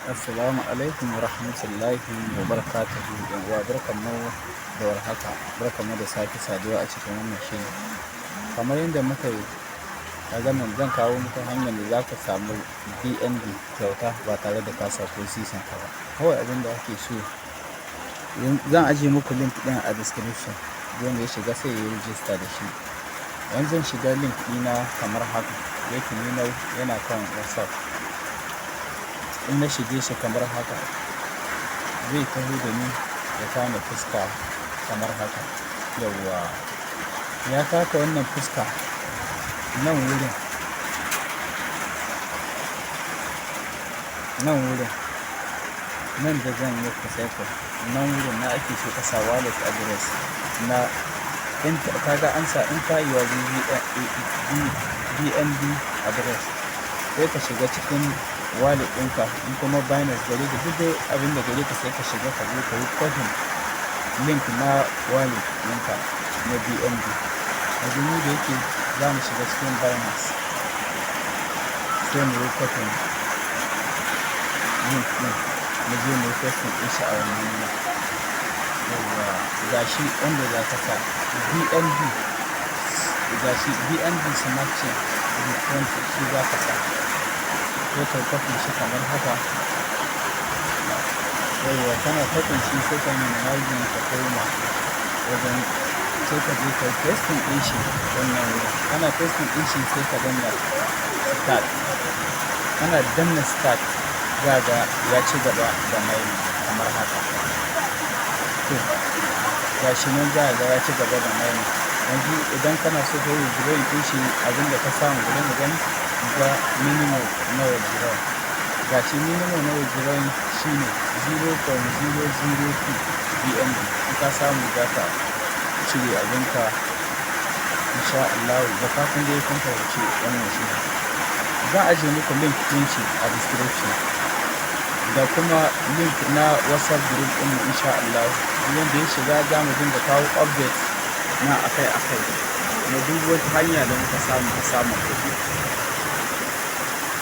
Assalamu alaikum wa rahmatullahi wa barakatuhu. Yan uwa barkanmu da warhaka, barkanmu da sake saduwa a cikin wannan shiri. Kamar yadda muka yi kaga nan zan kawo muku hanyar da za ka samu BNB kyauta ba tare da ka sa ko sisin ka ba. Kawai abin da ake so zan ajiye muku link ɗin a description, wanda ya shiga sai ya yi rijista da shi. Yanzu zan shiga link ɗina kamar haka, yake nuna yana kan WhatsApp. In na shige shi kamar haka zai taho da ni ya kama fuska kamar haka. Yawwa ya taka wannan fuska nan wurin nan da zan yi kusurka nan wurin na ake so ka sa wallet address na in kaga an sa in ka yi wa BNB address sai ka shiga cikin wallet ɗinka, in kuma Binance gare ka duk dai abin da gare ka sai ka shiga ka zo ka yi copy link na wallet ɗinka na BNB. Yanzu mu da yake za mu shiga cikin Binance sai mu yi copy link ɗin mu je mu yi paste ɗin shi a wannan link. Yawwa gashi wanda za ka sa BNB, gashi BNB Smart Chain B20 shi za ka sa. Sai ka kwafin shi kamar haka. Yawwa kana kwafin shi sai ka minimizing ka koma wajen sai ka je ka pasting ɗin shi wannan wurin. Kana pasting ɗin shi sai ka danna start. Kana danna start za ga ya ci gaba da mining kamar haka. To gashi nan za ga ya ci gaba da mining. Yanzu idan kana so ka yi withdrawing ɗin shi abinda ka samu gurin mu gani ga minimum na withdrawal. Gashi minimum na withdrawal shine 0.002 BNB. In ka samu za ka cire abinka insha Allah. Da fatan dai kun fahimci wannan shiri. Zan ajiye muku link ɗin shi a description da kuma link na WhatsApp group ɗin insha Allah. Wanda ya shiga za mu dinga kawo update na akai-akai na duk wata hanya da muka samu kuɗi.